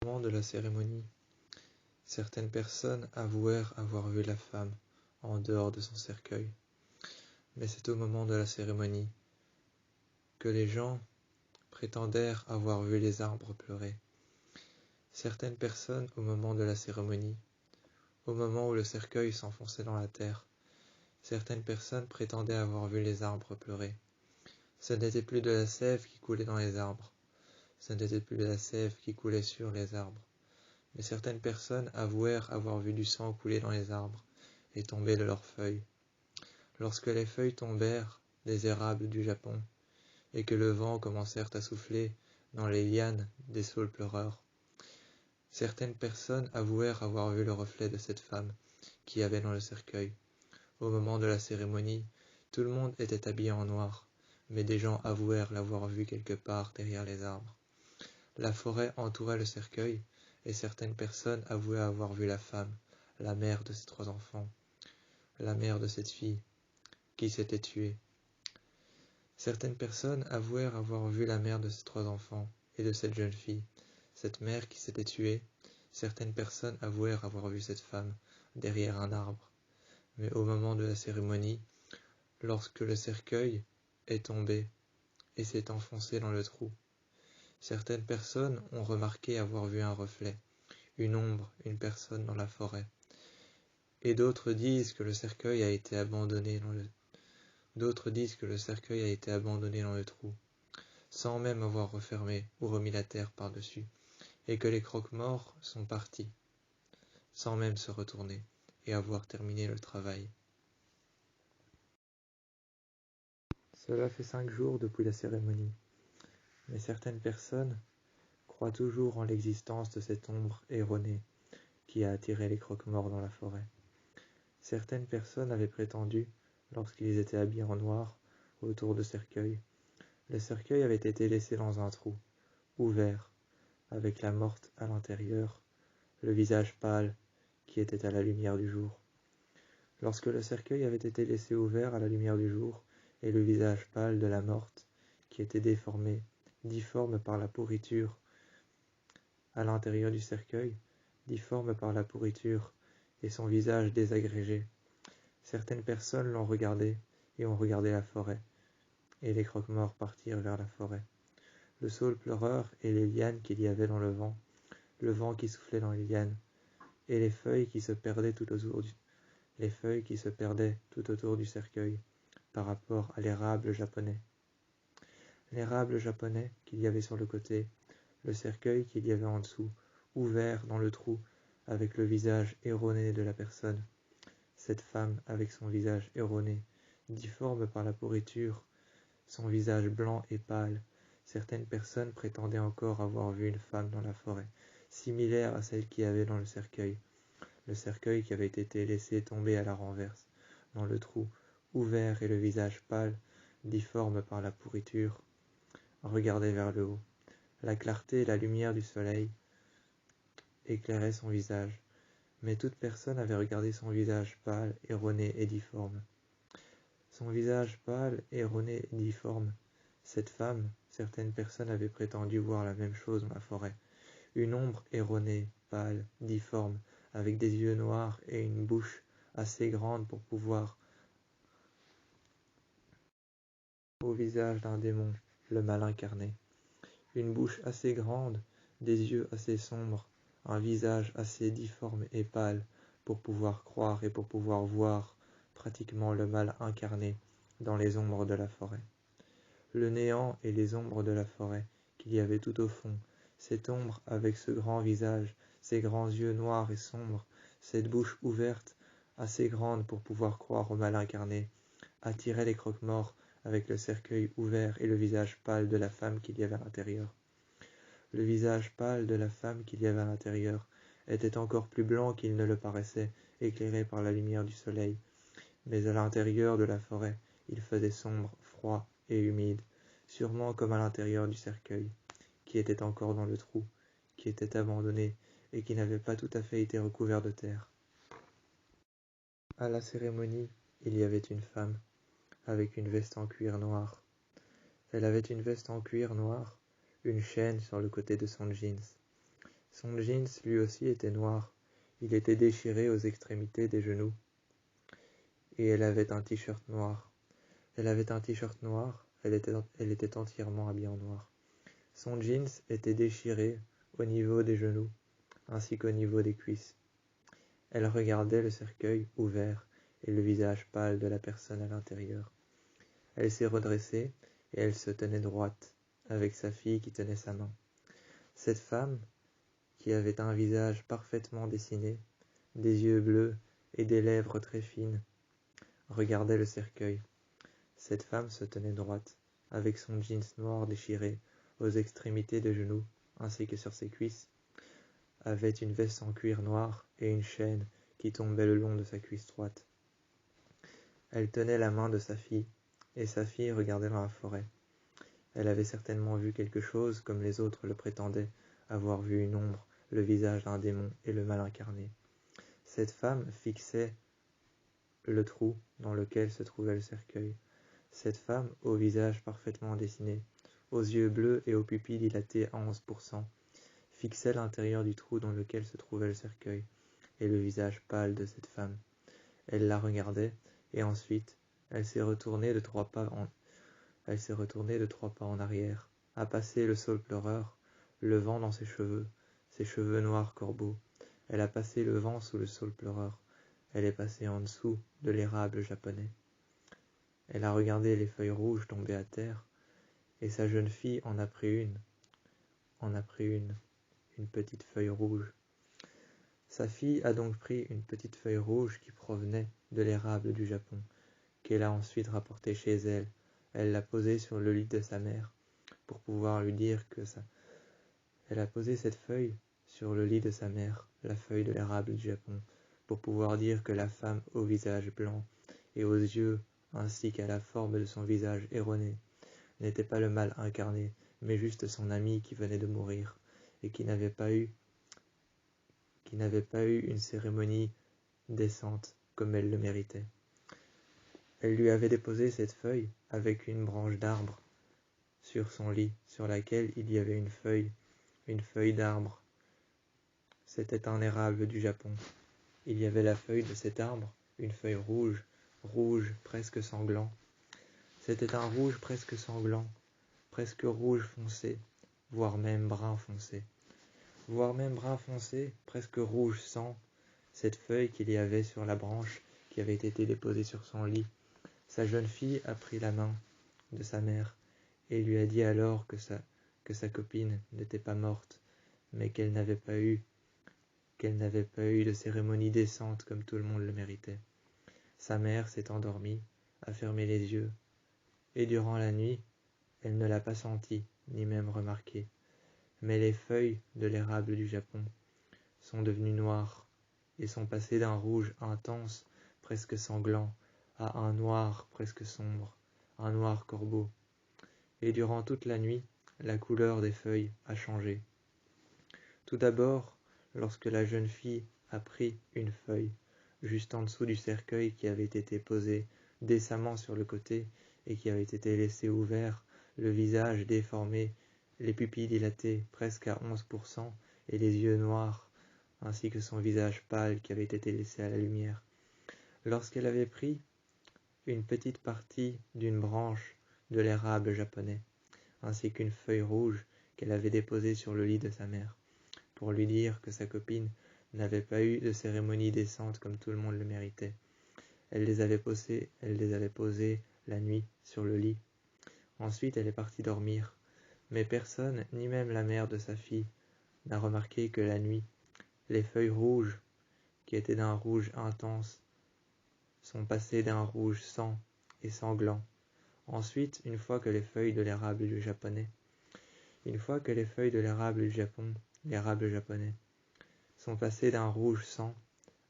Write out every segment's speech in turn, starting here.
Au moment de la cérémonie, certaines personnes avouèrent avoir vu la femme en dehors de son cercueil. Mais c'est au moment de la cérémonie que les gens prétendèrent avoir vu les arbres pleurer. Certaines personnes, au moment de la cérémonie, au moment où le cercueil s'enfonçait dans la terre, certaines personnes prétendaient avoir vu les arbres pleurer. Ce n'était plus de la sève qui coulait dans les arbres, ce n'était plus de la sève qui coulait sur les arbres, mais certaines personnes avouèrent avoir vu du sang couler dans les arbres et tomber de leurs feuilles. Lorsque les feuilles tombèrent des érables du Japon, et que le vent commencèrent à souffler dans les lianes des saules pleureurs, certaines personnes avouèrent avoir vu le reflet de cette femme qui y avait dans le cercueil. Au moment de la cérémonie, tout le monde était habillé en noir, mais des gens avouèrent l'avoir vue quelque part derrière les arbres. La forêt entourait le cercueil, et certaines personnes avouaient avoir vu la femme, la mère de ses 3 enfants, la mère de cette fille, qui s'était tuée. Certaines personnes avouèrent avoir vu la mère de ces 3 enfants et de cette jeune fille, cette mère qui s'était tuée. Certaines personnes avouèrent avoir vu cette femme derrière un arbre. Mais au moment de la cérémonie, lorsque le cercueil est tombé et s'est enfoncé dans le trou, certaines personnes ont remarqué avoir vu un reflet, une ombre, une personne dans la forêt. Et d'autres disent que le cercueil a été abandonné dans le trou, sans même avoir refermé ou remis la terre par-dessus, et que les croque-morts sont partis, sans même se retourner et avoir terminé le travail. Cela fait 5 jours depuis la cérémonie, mais certaines personnes croient toujours en l'existence de cette ombre erronée qui a attiré les croque-morts dans la forêt. Certaines personnes avaient prétendu, lorsqu'ils étaient habillés en noir, autour du cercueil, le cercueil avait été laissé dans un trou, ouvert, avec la morte à l'intérieur, le visage pâle qui était à la lumière du jour. Lorsque le cercueil avait été laissé ouvert à la lumière du jour, et le visage pâle de la morte, qui était déformé, difforme par la pourriture à l'intérieur du cercueil, difforme par la pourriture, et son visage désagrégé, certaines personnes l'ont regardé et ont regardé la forêt, et les croque-morts partirent vers la forêt. Le saule pleureur et les lianes qu'il y avait dans le vent qui soufflait dans les lianes, et les feuilles qui se perdaient tout autour du cercueil par rapport à l'érable japonais. L'érable japonais qu'il y avait sur le côté, le cercueil qu'il y avait en dessous, ouvert dans le trou avec le visage erroné de la personne. Cette femme avec son visage erroné, difforme par la pourriture, son visage blanc et pâle. Certaines personnes prétendaient encore avoir vu une femme dans la forêt, similaire à celle qu'il y avait dans le cercueil qui avait été laissé tomber à la renverse, dans le trou, ouvert et le visage pâle, difforme par la pourriture, regardait vers le haut. La clarté et la lumière du soleil éclairaient son visage, mais toute personne avait regardé son visage pâle, erroné et difforme. Son visage pâle, erroné et difforme, cette femme, certaines personnes avaient prétendu voir la même chose dans la forêt. Une ombre erronée, pâle, difforme, avec des yeux noirs et une bouche assez grande pour pouvoir au visage d'un démon, le mal incarné. Une bouche assez grande, des yeux assez sombres, un visage assez difforme et pâle pour pouvoir croire et pour pouvoir voir pratiquement le mal incarné dans les ombres de la forêt. Le néant et les ombres de la forêt qu'il y avait tout au fond, cette ombre avec ce grand visage, ces grands yeux noirs et sombres, cette bouche ouverte, assez grande pour pouvoir croire au mal incarné, attirait les croque-morts avec le cercueil ouvert et le visage pâle de la femme qu'il y avait à l'intérieur. Le visage pâle de la femme qu'il y avait à l'intérieur était encore plus blanc qu'il ne le paraissait, éclairé par la lumière du soleil. Mais à l'intérieur de la forêt, il faisait sombre, froid et humide, sûrement comme à l'intérieur du cercueil, qui était encore dans le trou, qui était abandonné et qui n'avait pas tout à fait été recouvert de terre. À la cérémonie, il y avait une femme, avec une veste en cuir noir. Elle avait une veste en cuir noir, une chaîne sur le côté de son jeans. Son jeans lui aussi était noir, il était déchiré aux extrémités des genoux, et elle avait un t-shirt noir. Elle était entièrement habillée en noir. Son jeans était déchiré au niveau des genoux, ainsi qu'au niveau des cuisses. Elle regardait le cercueil ouvert et le visage pâle de la personne à l'intérieur. Elle s'est redressée et elle se tenait droite, avec sa fille qui tenait sa main. Cette femme, qui avait un visage parfaitement dessiné, des yeux bleus et des lèvres très fines, regardait le cercueil. Cette femme se tenait droite, avec son jeans noir déchiré aux extrémités des genoux, ainsi que sur ses cuisses, avait une veste en cuir noir et une chaîne qui tombait le long de sa cuisse droite. Elle tenait la main de sa fille, et sa fille regardait dans la forêt. Elle avait certainement vu quelque chose, comme les autres le prétendaient, avoir vu une ombre, le visage d'un démon et le mal incarné. Cette femme fixait le trou dans lequel se trouvait le cercueil. Cette femme, au visage parfaitement dessiné, aux yeux bleus et aux pupilles dilatées à 11%, fixait l'intérieur du trou dans lequel se trouvait le cercueil, et le visage pâle de cette femme. Elle la regardait, et ensuite, elle s'est retournée de 3 pas en arrière, a passé le saule pleureur, le vent dans ses cheveux noirs corbeaux. Elle a passé le vent sous le saule pleureur. Elle est passée en dessous de l'érable japonais. Elle a regardé les feuilles rouges tomber à terre, et sa jeune fille en a pris une petite feuille rouge. Sa fille a donc pris une petite feuille rouge qui provenait de l'érable du Japon, qu'elle a ensuite rapportée chez elle. Elle l'a posée sur le lit de sa mère, pour pouvoir lui dire que ça. Elle a posé cette feuille sur le lit de sa mère, la feuille de l'érable du Japon, pour pouvoir dire que la femme au visage blanc et aux yeux ainsi qu'à la forme de son visage erroné n'était pas le mal incarné, mais juste son ami qui venait de mourir et qui n'avait pas eu une cérémonie décente comme elle le méritait. Elle lui avait déposé cette feuille avec une branche d'arbre sur son lit, sur laquelle il y avait une feuille d'arbre. C'était un érable du Japon. Il y avait la feuille de cet arbre, une feuille rouge presque sanglant. C'était un rouge presque sanglant, presque rouge foncé, voire même brun foncé. Presque rouge sang, cette feuille qu'il y avait sur la branche qui avait été déposée sur son lit. Sa jeune fille a pris la main de sa mère et lui a dit alors que sa copine n'était pas morte, mais qu'elle n'avait pas eu de cérémonie décente comme tout le monde le méritait. Sa mère s'est endormie, a fermé les yeux, et durant la nuit, elle ne l'a pas senti, ni même remarqué. Mais les feuilles de l'érable du Japon sont devenues noires et sont passées d'un rouge intense, presque sanglant, à un noir presque sombre, un noir corbeau. Et durant toute la nuit, la couleur des feuilles a changé. Tout d'abord, lorsque la jeune fille a pris une feuille, juste en dessous du cercueil qui avait été posé décemment sur le côté et qui avait été laissé ouvert, le visage déformé, les pupilles dilatées presque à 11% et les yeux noirs, ainsi que son visage pâle qui avait été laissé à la lumière. Lorsqu'elle avait pris une petite partie d'une branche de l'érable japonais, ainsi qu'une feuille rouge qu'elle avait déposée sur le lit de sa mère, pour lui dire que sa copine n'avait pas eu de cérémonie décente comme tout le monde le méritait. Elle les avait posées la nuit sur le lit. Ensuite, elle est partie dormir, mais personne, ni même la mère de sa fille, n'a remarqué que la nuit, les feuilles rouges, qui étaient d'un rouge intense, sont passées d'un rouge sang et sanglant. Ensuite, une fois que les feuilles de l'érable du Japon, l'érable japonais, sont passées d'un rouge sang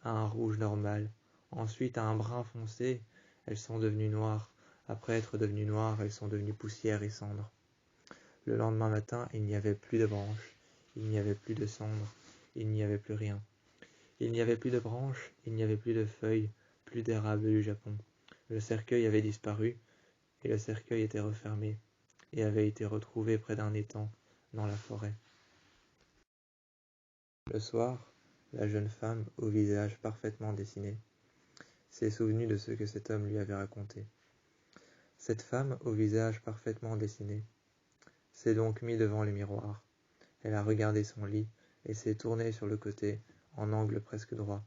à un rouge normal, ensuite à un brun foncé, elles sont devenues noires. Après être devenues noires, elles sont devenues poussière et cendre. Le lendemain matin, il n'y avait plus de branches, il n'y avait plus de cendres, il n'y avait plus rien. Il n'y avait plus de branches, il n'y avait plus de feuilles, plus d'érable du Japon. Le cercueil avait disparu, et le cercueil était refermé, et avait été retrouvé près d'un étang, dans la forêt. Le soir, la jeune femme, au visage parfaitement dessiné, s'est souvenue de ce que cet homme lui avait raconté. Cette femme, au visage parfaitement dessiné, s'est donc mise devant le miroir. Elle a regardé son lit et s'est tournée sur le côté, en angle presque droit.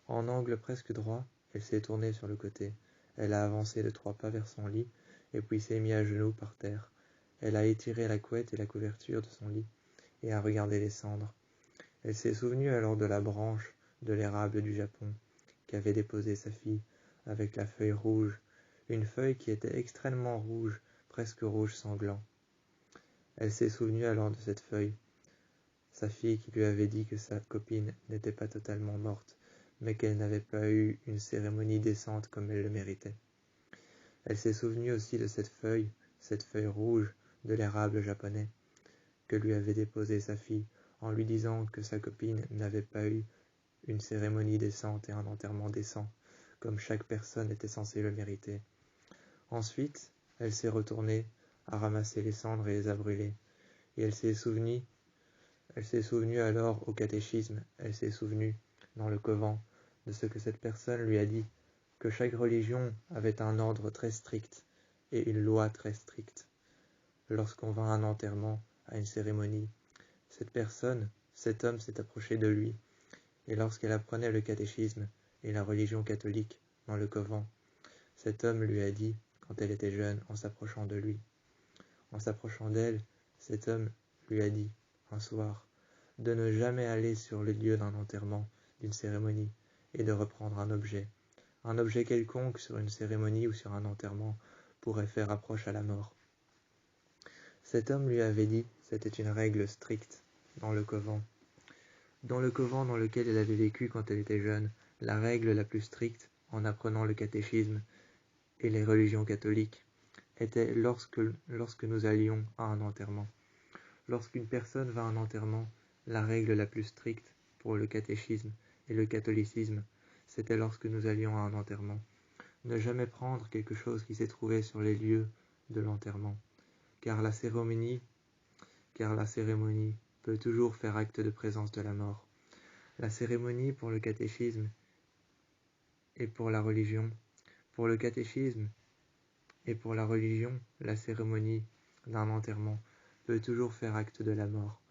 En angle presque droit, elle s'est tournée sur le côté. Elle a avancé de 3 pas vers son lit, et puis s'est mise à genoux par terre. Elle a étiré la couette et la couverture de son lit, et a regardé les cendres. Elle s'est souvenue alors de la branche de l'érable du Japon, qu'avait déposée sa fille, avec la feuille rouge, une feuille qui était extrêmement rouge, presque rouge sanglant. Elle s'est souvenue alors de cette feuille, sa fille qui lui avait dit que sa copine n'était pas totalement morte, mais qu'elle n'avait pas eu une cérémonie décente comme elle le méritait. Elle s'est souvenue aussi de cette feuille rouge de l'érable japonais, que lui avait déposée sa fille, en lui disant que sa copine n'avait pas eu une cérémonie décente et un enterrement décent, comme chaque personne était censée le mériter. Ensuite, elle s'est retournée, a ramassé les cendres et les a brûlées, et elle s'est souvenue alors au catéchisme, elle s'est souvenue, dans le couvent, de ce que cette personne lui a dit, que chaque religion avait un ordre très strict et une loi très stricte. Lorsqu'on va à un enterrement, à une cérémonie, cet homme s'est approché de lui, et lorsqu'elle apprenait le catéchisme et la religion catholique dans le couvent, cet homme lui a dit, quand elle était jeune, en s'approchant de lui. En s'approchant d'elle, cet homme lui a dit, un soir, de ne jamais aller sur le lieu d'un enterrement, d'une cérémonie, et de reprendre un objet. Un objet quelconque sur une cérémonie ou sur un enterrement pourrait faire approche à la mort. Cet homme lui avait dit, c'était une règle stricte dans le couvent. Dans le couvent dans lequel elle avait vécu quand elle était jeune, la règle la plus stricte, en apprenant le catéchisme et les religions catholiques, était lorsque nous allions à un enterrement. Lorsqu'une personne va à un enterrement, la règle la plus stricte pour le catéchisme et le catholicisme, c'était lorsque nous allions à un enterrement. Ne jamais prendre quelque chose qui s'est trouvé sur les lieux de l'enterrement, car la cérémonie peut toujours faire acte de présence de la mort. La cérémonie pour le catéchisme et pour la religion. Pour le catéchisme et pour la religion, la cérémonie d'un enterrement peut toujours faire acte de la mort.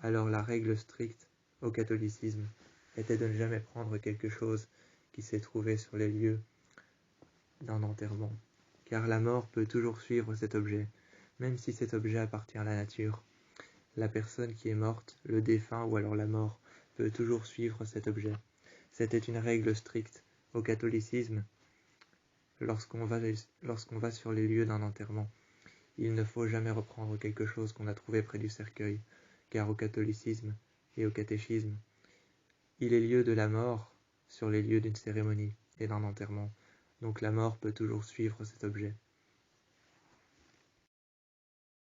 Alors la règle stricte au catholicisme était de ne jamais prendre quelque chose qui s'est trouvé sur les lieux d'un enterrement, car la mort peut toujours suivre cet objet, même si cet objet appartient à la nature. La personne qui est morte, le défunt ou alors la mort, peut toujours suivre cet objet. C'était une règle stricte au catholicisme. Lorsqu'on va sur les lieux d'un enterrement, il ne faut jamais reprendre quelque chose qu'on a trouvé près du cercueil, car au catholicisme et au catéchisme, il est lieu de la mort sur les lieux d'une cérémonie et d'un enterrement, donc la mort peut toujours suivre cet objet.